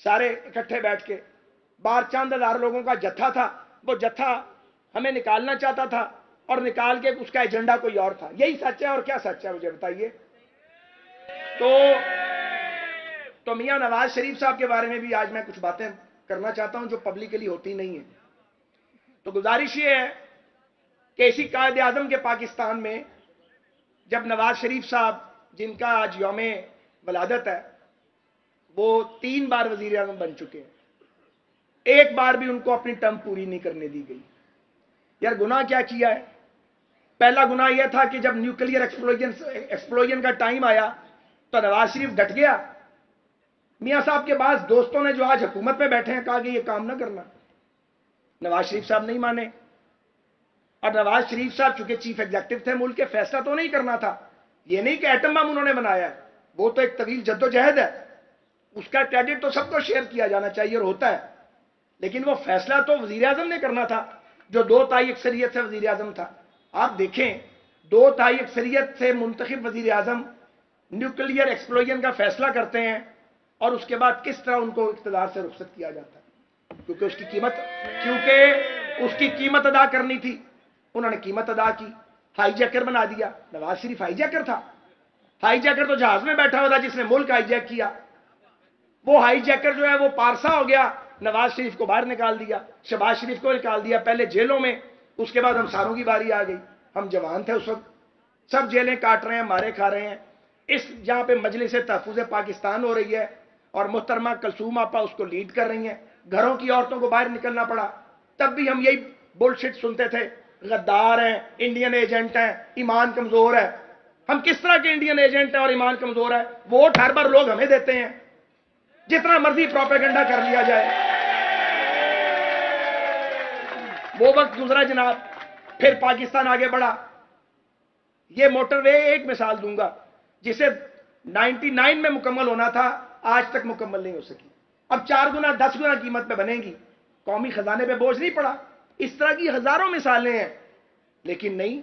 سارے اکٹھے بیٹھ کے، باہر چند ہزار لوگوں کا جتھا تھا، وہ جتھا ہمیں نکالنا چاہتا تھا اور نکال کے اس کا ایجنڈا کوئی اور تھا. یہی سچ ہے اور کیا سچ ہے مجھے بتائیے. تو میاں نواز شریف صاحب کے بارے میں بھی آج میں کچھ باتیں کرنا چاہتا ہوں جو پبلکلی ہوتی نہیں ہیں. تو گزارش یہ ہے کہ اسی قائد اعظم کے پاکستان میں جب نواز شریف صاحب جن کا آج یوم ولادت ہے، وہ 3 بار وزیر اعظم بن چکے ہیں، ایک بار بھی ان کو اپنی ٹرم پوری نہیں کرنے دی گئی. یار گناہ کیا کیا ہے؟ پہلا گناہ یہ تھا کہ جب نیوکلیئر ایکسپلوژن کا ٹائم آیا تو نواز شریف ڈٹ گیا. میاں صاحب کے بعد دوستوں نے جو آج حکومت میں بیٹھے ہیں کہا کہ یہ کام نہ کرنا. نواز شریف صاحب نہیں مانے، اور نواز شریف صاحب چونکہ چیف ایگزیکٹو تھے ملک کے، فیصلہ تو نہیں کرنا تھا. یہ نہیں کہ ایٹم بم انہوں نے بنایا ہے، وہ تو ایک طویل جدوجہد ہے، اس کا کریڈٹ تو سب کو شیئر کیا جانا چاہیے اور ہوتا ہے، لیکن وہ فیصلہ تو وزیر اعظم نے کرنا تھا جو 2/3 اکثریت سے وزیر اعظم تھا. آپ دیکھیں 2/3 اکثریت سے منتخب وزیر اعظم نیوکلیئر ایکسپلوژن کا فیصلہ کرتے ہیں اور اس کے بعد کس طرح ان کو اقتدار سے رخصت کیا جاتا ہے، کیونکہ اس کی قیمت ادا کرنی تھی. انہوں نے قیمت ادا کی، ہائی جیکر بنا دیا. نواز شریف ہائی جیکر تھا؟ ہائی جیکر تو جہاز میں بیٹھا ہوا تھا جس نے ملک ہائی جیک کیا. وہ ہائی جیکر جو ہے وہ پارسا ہو گیا، نواز شریف کو باہر نکال دیا، شہباز شریف کو نکال دیا، پہلے جیلوں میں، اس کے بعد ہم ساروں کی باری آ گئی. ہم جوان تھے اس وقت، سب جیلیں کاٹ رہے ہیں، مارے کھا رہے ہیں. اس جہاں پہ مجلس تحفظ پاکستان ہو رہی ہے اور محترمہ کلثوم آپا اس کو لیڈ کر رہی ہیں، گھروں کی عورتوں کو باہر نکلنا پڑا، تب بھی ہم یہی بول شٹ سنتے تھے، غدار ہیں، انڈین ایجنٹ ہیں، ایمان کمزور ہے. ہم کس طرح کے انڈین ایجنٹ ہیں اور ایمان کمزور ہے؟ ووٹ ہر بار لوگ ہمیں دیتے ہیں، جتنا مرضی پروپیگنڈا کر لیا جائے. وہ وقت گزرا جناب، پھر پاکستان آگے بڑھا. یہ موٹر وے ایک مثال دوں گا جسے 99 میں مکمل ہونا تھا، آج تک مکمل نہیں ہو سکی. اب 4 گنا 10 گنا قیمت پہ بنے گی، قومی خزانے پہ بوجھ نہیں پڑا. اس طرح کی ہزاروں مثالیں ہیں، لیکن نہیں.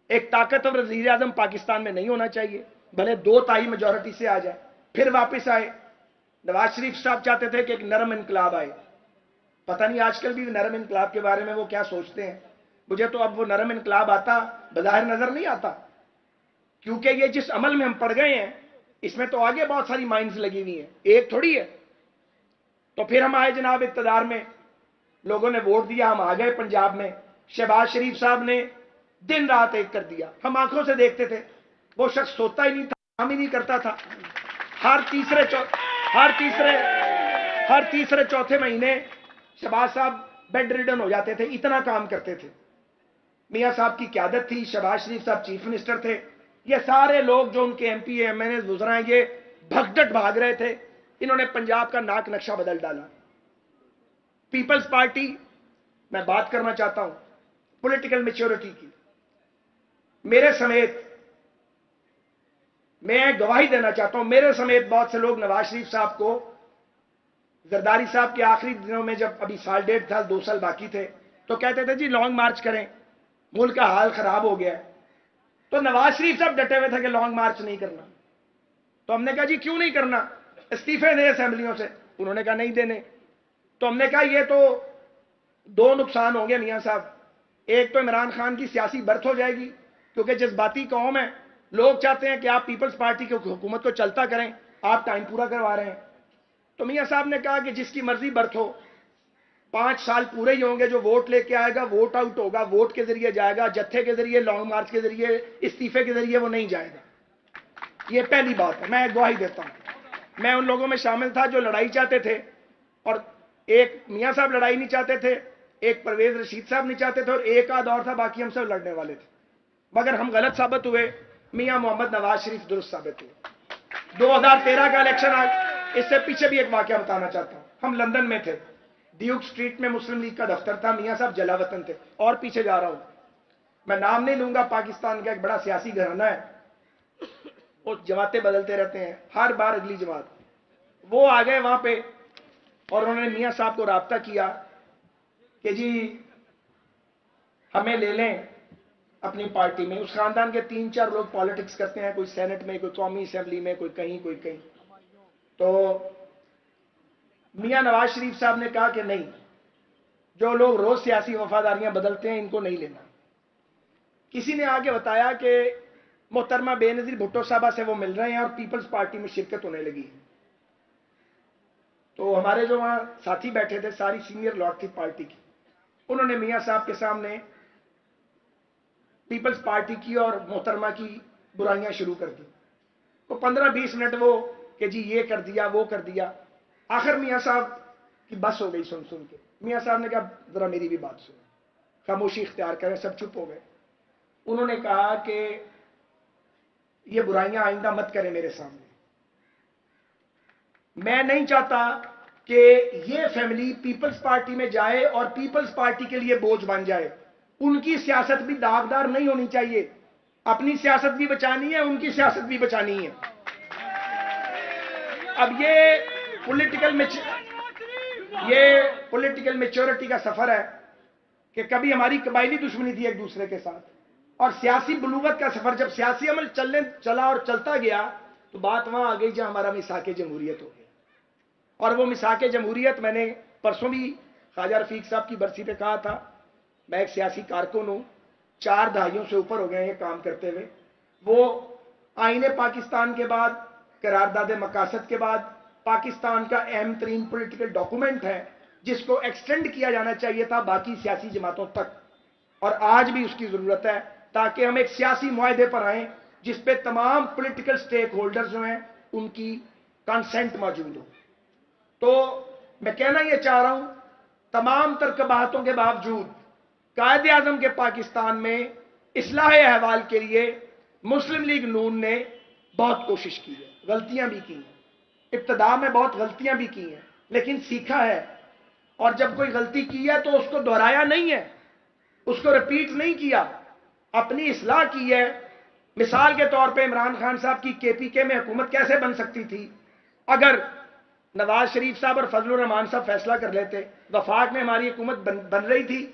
ایک طاقتور وزیر اعظم پاکستان میں نہیں ہونا چاہیے، بھلے 2/3 میجورٹی سے آ جائے. پھر واپس آئے. نواز شریف صاحب چاہتے تھے کہ ایک نرم انقلاب آئے. پتہ نہیں آج کل بھی نرم انقلاب کے بارے میں وہ کیا سوچتے ہیں. مجھے تو اب وہ نرم انقلاب آتا بظاہر نظر نہیں آتا، کیونکہ یہ جس عمل میں ہم پڑ گئے ہیں اس میں تو آگے بہت ساری مائنز لگی ہوئی ہیں، ایک تھوڑی ہے. تو پھر ہم آئے جناب اقتدار میں، لوگوں نے ووٹ دیا، ہم آ گئے پنجاب میں. شہباز شریف صاحب نے دن رات ایک کر دیا، ہم آنکھوں سے دیکھتے تھے. وہ شخص سوتا ہی نہیں تھا، کام ہی نہیں کرتا تھا. ہر تیسرے چوتھے مہینے شہباز صاحب بیڈ ریڈن ہو جاتے تھے، اتنا کام کرتے تھے. میاں صاحب کی قیادت تھی، شہباز شریف صاحب چیف منسٹر تھے. یہ سارے لوگ جو ان کے ایم پی ایم این اے گزرے ہیں، یہ بھگدڑ بھاگ رہے تھے. انہوں نے پنجاب کا ناک نقشہ بدل ڈالا. پیپلز پارٹی، میں بات کرنا چاہتا ہوں پولیٹیکل میچورٹی کی، میرے سمیت، میں گواہی دینا چاہتا ہوں، میرے سمیت بہت سے لوگ نواز شریف صاحب کو، زرداری صاحب کے آخری دنوں میں جب ابھی 1.5 سال 2 سال باقی تھے تو کہتے تھے جی لانگ مارچ کریں، ملک کا حال خراب ہو گیا ہے. تو نواز شریف صاحب ڈٹے ہوئے تھے کہ لانگ مارچ نہیں کرنا. تو ہم نے کہا جی کیوں نہیں کرنا، استعفے دیں اسمبلیوں سے. انہوں نے کہا نہیں دینے. تو ہم نے کہا یہ تو 2 نقصان ہوں گے میاں صاحب. ایک تو عمران خان کی سیاسی برت ہو جائے گی، کیونکہ جذباتی قوم ہے، لوگ چاہتے ہیں کہ آپ پیپلز پارٹی کی حکومت کو چلتا کریں، آپ ٹائم پورا کروا رہے ہیں. تو میاں صاحب نے کہا کہ جس کی مرضی برت ہو، 5 سال پورے ہی ہوں گے، جو ووٹ لے کے آئے گا ووٹ آؤٹ ہوگا، ووٹ کے ذریعے جائے گا، جتھے کے ذریعے، لانگ مارچ کے ذریعے، استعفے کے ذریعے وہ نہیں جائے گا. یہ پہلی بات ہے، میں گواہی دیتا ہوں. میں ان لوگوں میں شامل تھا جو لڑائی چاہتے تھے، اور ایک میاں صاحب لڑائی نہیں چاہتے تھے، ایک پرویز رشید صاحب نہیں چاہتے تھے، اور ایک آدھ اور تھا، باقی ہم سب لڑنے والے تھے. مگر ہم غلط ثابت ہوئے، میاں محمد نواز شریف درست ثابت ہوئے. 2013 کا الیکشن آج، اس سے پیچھے بھی ایک واقعہ بتانا چاہتا ہوں. ہم لندن میں تھے، ڈیوک سٹریٹ میں مسلم لیگ کا دفتر تھا. میاں صاحب جلا وطن تھے. اور پیچھے جا رہا ہوں، میں نام نہیں لوں گا، پاکستان کا ایک بڑا سیاسی گھرانہ ہے، وہ جماعتیں بدلتے رہتے ہیں، ہر بار اگلی جماعت. وہ آ گئے وہاں پہ اور انہوں نے میاں صاحب کو رابطہ کیا کہ جی ہمیں لے لیں اپنی پارٹی میں. اس خاندان کے 3-4 لوگ پالیٹکس کرتے ہیں، کوئی سینٹ میں، کوئی قومی اسمبلی میں، کوئی کہیں کوئی کہیں. تو میاں نواز شریف صاحب نے کہا کہ نہیں، جو لوگ روز سیاسی وفاداریاں بدلتے ہیں ان کو نہیں لینا۔ کسی نے آگے بتایا کہ محترمہ بے نظیر بھٹو صاحبہ سے وہ مل رہے ہیں اور پیپلز پارٹی میں شرکت ہونے لگی ہے۔ تو ہمارے جو وہاں ساتھی بیٹھے تھے، ساری سینئر لاٹ تھی پارٹی کی، انہوں نے میاں صاحب کے سامنے پیپلز پارٹی کی اور محترمہ کی برائیاں شروع کر دی۔ تو 15-20 منٹ وہ کہ جی یہ کر دیا وہ کر دیا، آخر میاں صاحب کی بس ہو گئی سن سن کے۔ میاں صاحب نے کہا ذرا میری بھی بات سنو، خاموشی اختیار کریں، سب چپ ہو گئے۔ انہوں نے کہا کہ یہ برائیاں آئندہ مت کریں میرے سامنے، میں نہیں چاہتا کہ یہ فیملی پیپلز پارٹی میں جائے اور پیپلز پارٹی کے لیے بوجھ بن جائے۔ ان کی سیاست بھی داغدار نہیں ہونی چاہیے، اپنی سیاست بھی بچانی ہے، ان کی سیاست بھی بچانی ہے۔ اب یہ پولیٹیکل میچورٹی کا سفر ہے کہ کبھی ہماری قبائلی دشمنی تھی ایک دوسرے کے ساتھ، اور سیاسی بلوغت کا سفر جب سیاسی عمل چلا اور چلتا گیا تو بات وہاں آ گئی جہاں ہمارا میثاق جمہوریت ہو گیا۔ اور وہ میثاق جمہوریت، میں نے پرسوں بھی خواجہ رفیق صاحب کی برسی پہ کہا تھا، میں ایک سیاسی کارکن ہوں، 4 دہائیوں سے اوپر ہو گئے ہیں کام کرتے ہوئے۔ وہ آئین پاکستان کے بعد، قرارداد مقاصد کے بعد پاکستان کا اہم ترین پولیٹیکل ڈاکومنٹ ہے، جس کو ایکسٹینڈ کیا جانا چاہیے تھا باقی سیاسی جماعتوں تک، اور آج بھی اس کی ضرورت ہے تاکہ ہم ایک سیاسی معاہدے پر آئیں جس پہ تمام پولیٹیکل سٹیک ہولڈرز جو ہیں ان کی کنسنٹ موجود ہو۔ تو میں کہنا یہ چاہ رہا ہوں، تمام ترکباتوں کے باوجود قائد اعظم کے پاکستان میں اصلاح احوال کے لیے مسلم لیگ نون نے بہت کوشش کی ہے، غلطیاں بھی کی ہیں، ابتدا میں بہت غلطیاں بھی کی ہیں، لیکن سیکھا ہے، اور جب کوئی غلطی کی ہے تو اس کو دہرایا نہیں ہے، اس کو رپیٹ نہیں کیا، اپنی اصلاح کی ہے۔ مثال کے طور پہ عمران خان صاحب کی KPK میں حکومت کیسے بن سکتی تھی اگر نواز شریف صاحب اور فضل الرحمان صاحب فیصلہ کر لیتے؟ وفاق میں ہماری حکومت بن رہی تھی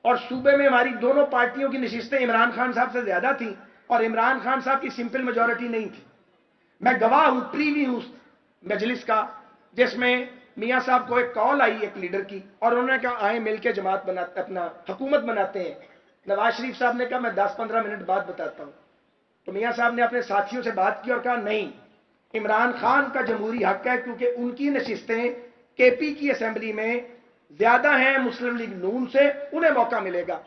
اور صوبے میں ہماری دونوں پارٹیوں کی نشستیں عمران خان صاحب سے زیادہ تھیں اور عمران خان صاحب کی سمپل میجورٹی نہیں تھی۔ میں گواہ ہوں، پریوی ہوں مجلس کا، جس میں میاں صاحب کو ایک کال آئی ایک لیڈر کی اور انہوں نے کہا آئیں مل کے جماعت بناتے، اپنا حکومت بناتے ہیں۔ نواز شریف صاحب نے کہا میں 10-15 منٹ بعد بتاتا ہوں۔ تو میاں صاحب نے اپنے ساتھیوں سے بات کی اور کہا نہیں، عمران خان کا جمہوری حق ہے کیونکہ ان کی نشستیں KP کی اسمبلی میں زیادہ ہیں مسلم لیگ نون سے، انہیں موقع ملے گا۔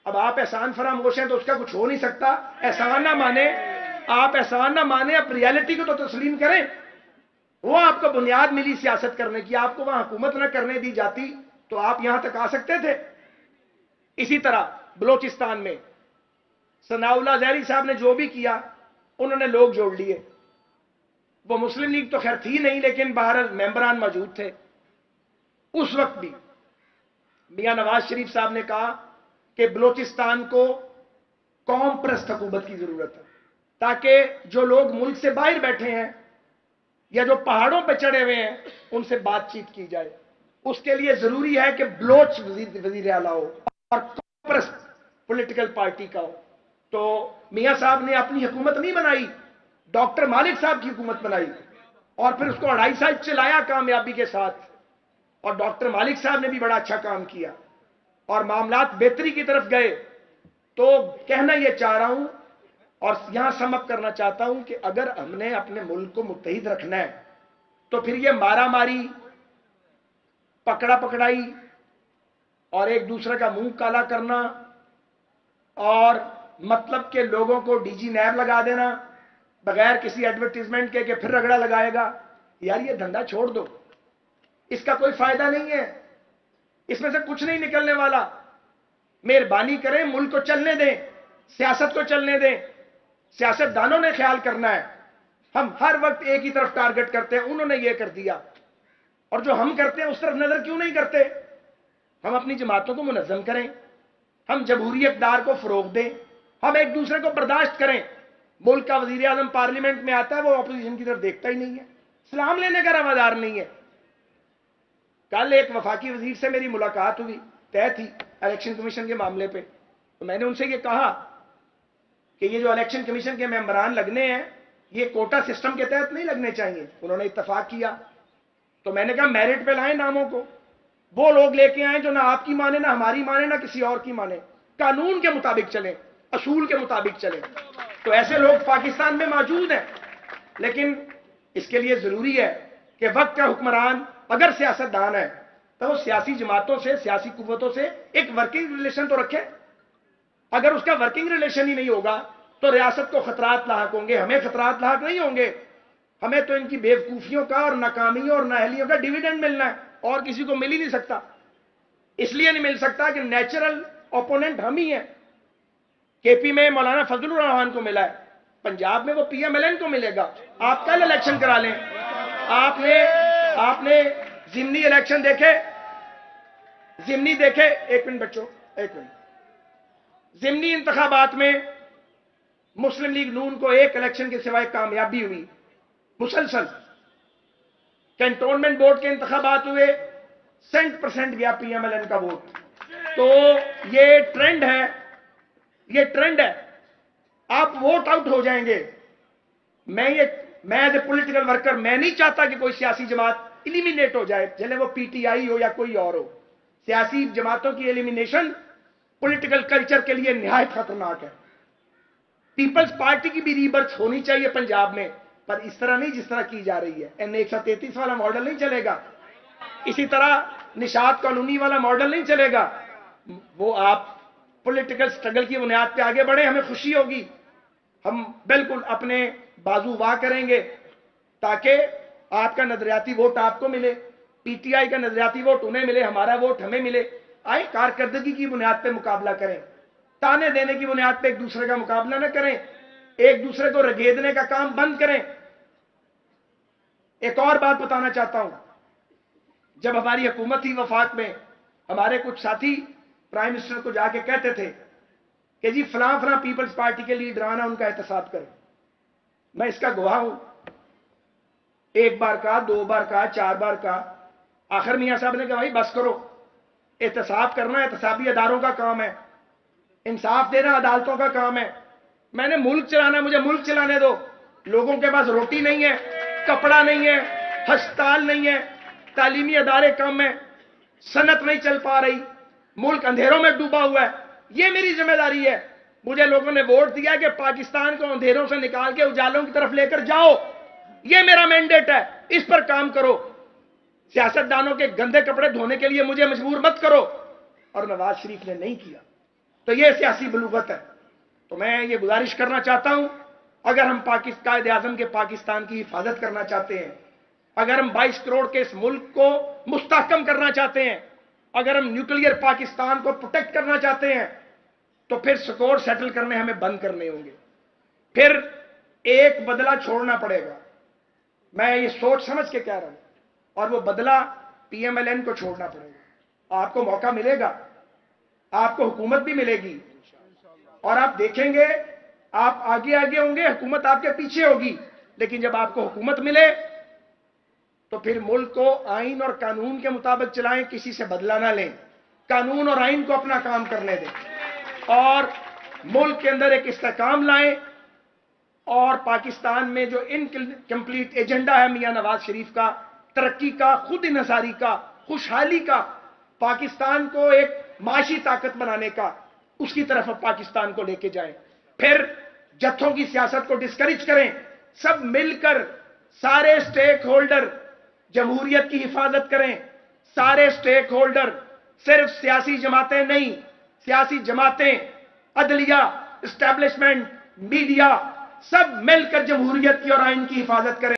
اب آپ احسان فراموش ہیں تو اس کا کچھ ہو نہیں سکتا، احسان نہ مانیں، آپ احسان نہ مانیں، آپ ریالٹی کو تو تسلیم کریں۔ وہ آپ کو بنیاد ملی سیاست کرنے کی، آپ کو وہاں حکومت نہ کرنے دی جاتی تو آپ یہاں تک آ سکتے تھے؟ اسی طرح بلوچستان میں ثناء اللہ زہری صاحب نے جو بھی کیا، انہوں نے لوگ جوڑ لیے۔ وہ مسلم لیگ تو خیر تھی نہیں، لیکن بہرحال ممبران موجود تھے۔ اس وقت بھی میاں نواز شریف صاحب نے کہا کہ بلوچستان کو قوم پرست حکومت کی ضرورت ہے، تاکہ جو لوگ ملک سے باہر بیٹھے ہیں یا جو پہاڑوں پہ چڑھے ہوئے ہیں ان سے بات چیت کی جائے۔ اس کے لیے ضروری ہے کہ بلوچ وزیر اعلیٰ ہو اور قوم پرست پولیٹیکل پارٹی کا ہو۔ تو میاں صاحب نے اپنی حکومت نہیں بنائی، ڈاکٹر مالک صاحب کی حکومت بنائی اور پھر اس کو 2.5 سال چلایا کامیابی کے ساتھ، اور ڈاکٹر مالک صاحب نے بھی بڑا اچھا کام کیا اور معاملات بہتری کی طرف گئے۔ تو کہنا یہ چاہ رہا ہوں اور یہاں سم اپ کرنا چاہتا ہوں کہ اگر ہم نے اپنے ملک کو متحد رکھنا ہے تو پھر یہ مارا ماری، پکڑا پکڑائی اور ایک دوسرے کا منہ کالا کرنا اور مطلب کہ لوگوں کو DG نیب لگا دینا بغیر کسی ایڈورٹیزمنٹ کے کہ پھر رگڑا لگائے گا، یار یہ دھندا چھوڑ دو، اس کا کوئی فائدہ نہیں ہے، اس میں سے کچھ نہیں نکلنے والا۔ مہربانی کریں ملک کو چلنے دیں، سیاست کو چلنے دیں، سیاست دانوں نے خیال کرنا ہے۔ ہم ہر وقت ایک ہی طرف ٹارگٹ کرتے ہیں، انہوں نے یہ کر دیا، اور جو ہم کرتے ہیں اس طرف نظر کیوں نہیں کرتے؟ ہم اپنی جماعتوں کو منظم کریں، ہم جمہوری اقدار کو فروغ دیں، ہم ایک دوسرے کو برداشت کریں۔ ملک کا وزیر اعظم پارلیمنٹ میں آتا ہے، وہ اپوزیشن کی طرف دیکھتا ہی نہیں ہے، سلام لینے کا روادار نہیں ہے۔ کل ایک وفاقی وزیر سے میری ملاقات ہوئی، طے تھی الیکشن کمیشن کے معاملے پہ، تو میں نے ان سے یہ کہا کہ یہ جو الیکشن کمیشن کے ممبران لگنے ہیں یہ کوٹا سسٹم کے تحت نہیں لگنے چاہیے۔ انہوں نے اتفاق کیا تو میں نے کہا میرٹ پہ لائیں ناموں کو، وہ لوگ لے کے آئیں جو نہ آپ کی مانے، نہ ہماری مانے، نہ کسی اور کی مانے، قانون کے مطابق چلیں، اصول کے مطابق چلیں۔ تو ایسے لوگ پاکستان میں موجود ہیں، لیکن اس کے لیے ضروری ہے کہ وقت کا حکمران اگر سیاست دان ہے تو وہ سیاسی جماعتوں سے، سیاسی قوتوں سے ایک ورکنگ ریلیشن تو رکھے۔ اگر اس کا ورکنگ ریلیشن ہی نہیں ہوگا تو ریاست کو خطرات لاحق ہوں گے، ہمیں خطرات لاحق نہیں ہوں گے۔ ہمیں تو ان کی بیوقوفیوں کا اور ناکامیوں اور نااہلیوں کا ڈیویڈنڈ ملنا ہے، اور کسی کو مل ہی نہیں سکتا۔ اس لیے نہیں مل سکتا کہ نیچرل اوپوننٹ ہم ہی ہیں۔ کے پی میں مولانا فضل الرحمان کو ملا ہے، پنجاب میں وہ پی ایم ایل این کو ملے گا۔ آپ کل الیکشن کرا لیں۔ آپ نے ضمنی الیکشن دیکھے؟ ضمنی دیکھے؟ ایک منٹ بچوں، ایک منٹ۔ ضمنی انتخابات میں مسلم لیگ نون کو ایک الیکشن کے سوائے کامیابی ہوئی مسلسل۔ کینٹونمنٹ بورڈ کے انتخابات ہوئے، 60% گیا پی ایم ایل این کا ووٹ۔ تو یہ ٹرینڈ ہے، یہ ٹرینڈ ہے۔ آپ ووٹ آؤٹ ہو جائیں گے۔ میں ایز اے پولیٹیکل ورکر میں نہیں چاہتا کہ کوئی سیاسی جماعت ایلیمینیٹ ہو جائے، چلے وہ پی ٹی آئی ہو یا کوئی اور ہو۔ سیاسی جماعتوں کی ایلیمینیشن پولیٹیکل کلچر کے لیے نہایت خطرناک ہے۔ پیپلز پارٹی کی بھی ریبرتھ ہونی چاہیے پنجاب میں، پر اس طرح نہیں جس طرح کی جا رہی ہے۔ این 133 والا ماڈل نہیں چلے گا، اسی طرح نشاط کالونی والا ماڈل نہیں چلے گا۔ وہ آپ پولیٹیکل سٹرگل کی بنیاد پہ آگے بڑھیں، ہمیں خوشی ہوگی، ہم بالکل اپنے بازو واہ کریں گے تاکہ آپ کا نظریاتی ووٹ آپ کو ملے، پی ٹی آئی کا نظریاتی ووٹ انہیں ملے، ہمارا ووٹ ہمیں ملے۔ آئے کارکردگی کی بنیاد پہ مقابلہ کریں، تانے دینے کی بنیاد پہ ایک دوسرے کا مقابلہ نہ کریں، ایک دوسرے کو رگیدنے کا کام بند کریں۔ ایک اور بات بتانا چاہتا ہوں، جب ہماری حکومت تھی وفاق میں، ہمارے کچھ ساتھی پرائم منسٹر کو جا کے کہتے تھے کہ جی فلاں فلاں پیپلز پارٹی کے لیڈران ان کا احتساب کریں۔ میں اس کا گواہ ہوں، ایک بار کا، 2 بار کا، 4 بار کا، آخر میاں صاحب نے کہا بھائی بس کرو، احتساب کرنا احتسابی اداروں کا کام ہے، انصاف دینا عدالتوں کا کام ہے۔ میں نے ملک چلانا، مجھے ملک چلانے دو۔ لوگوں کے پاس روٹی نہیں ہے، کپڑا نہیں ہے، ہسپتال نہیں ہے، تعلیمی ادارے کم ہیں، صنعت نہیں چل پا رہی، ملک اندھیروں میں ڈوبا ہوا ہے۔ یہ میری ذمہ داری ہے۔ مجھے لوگوں نے ووٹ دیا کہ پاکستان کو اندھیروں سے نکال کے اجالوں کی طرف لے کر جاؤ، یہ میرا مینڈیٹ ہے، اس پر کام کرو۔ سیاست دانوں کے گندے کپڑے دھونے کے لیے مجھے مجبور مت کرو، اور نواز شریف نے نہیں کیا۔ تو یہ سیاسی بلوغت ہے۔ تو میں یہ گزارش کرنا چاہتا ہوں، اگر ہم قائد اعظم کے پاکستان کی حفاظت کرنا چاہتے ہیں، اگر ہم 22 کروڑ کے اس ملک کو مستحکم کرنا چاہتے ہیں، اگر ہم نیوکلیئر پاکستان کو پروٹیکٹ کرنا چاہتے ہیں، تو پھر سکور سیٹل کرنے ہمیں بند کرنے ہوں گے، پھر ایک بدلہ چھوڑنا پڑے گا۔ میں یہ سوچ سمجھ کے کہہ رہا ہوں، اور وہ بدلہ پی ایم ایل این کو چھوڑنا پڑے گا۔ آپ کو موقع ملے گا، آپ کو حکومت بھی ملے گی، اور آپ دیکھیں گے آپ آگے آگے ہوں گے، حکومت آپ کے پیچھے ہوگی، لیکن جب آپ کو حکومت ملے تو پھر ملک کو آئین اور قانون کے مطابق چلائیں، کسی سے بدلہ نہ لیں، قانون اور آئین کو اپنا کام کرنے دیں، اور ملک کے اندر ایک استحکام لائیں۔ اور پاکستان میں جو انکمپلیٹ ایجنڈا ہے میاں نواز شریف کا، ترقی کا، خود انحصاری کا، خوشحالی کا، پاکستان کو ایک معاشی طاقت بنانے کا، اس کی طرف اب پاکستان کو لے کے جائیں۔ پھر جتھوں کی سیاست کو ڈسکریج کریں، سب مل کر سارے سٹیک ہولڈر جمہوریت کی حفاظت کریں، سارے سٹیک ہولڈر، صرف سیاسی جماعتیں نہیں، سیاسی جماعتیں، عدلیہ، اسٹیبلشمنٹ، میڈیا، سب مل کر جمہوریت کی اور آئین کی حفاظت کریں۔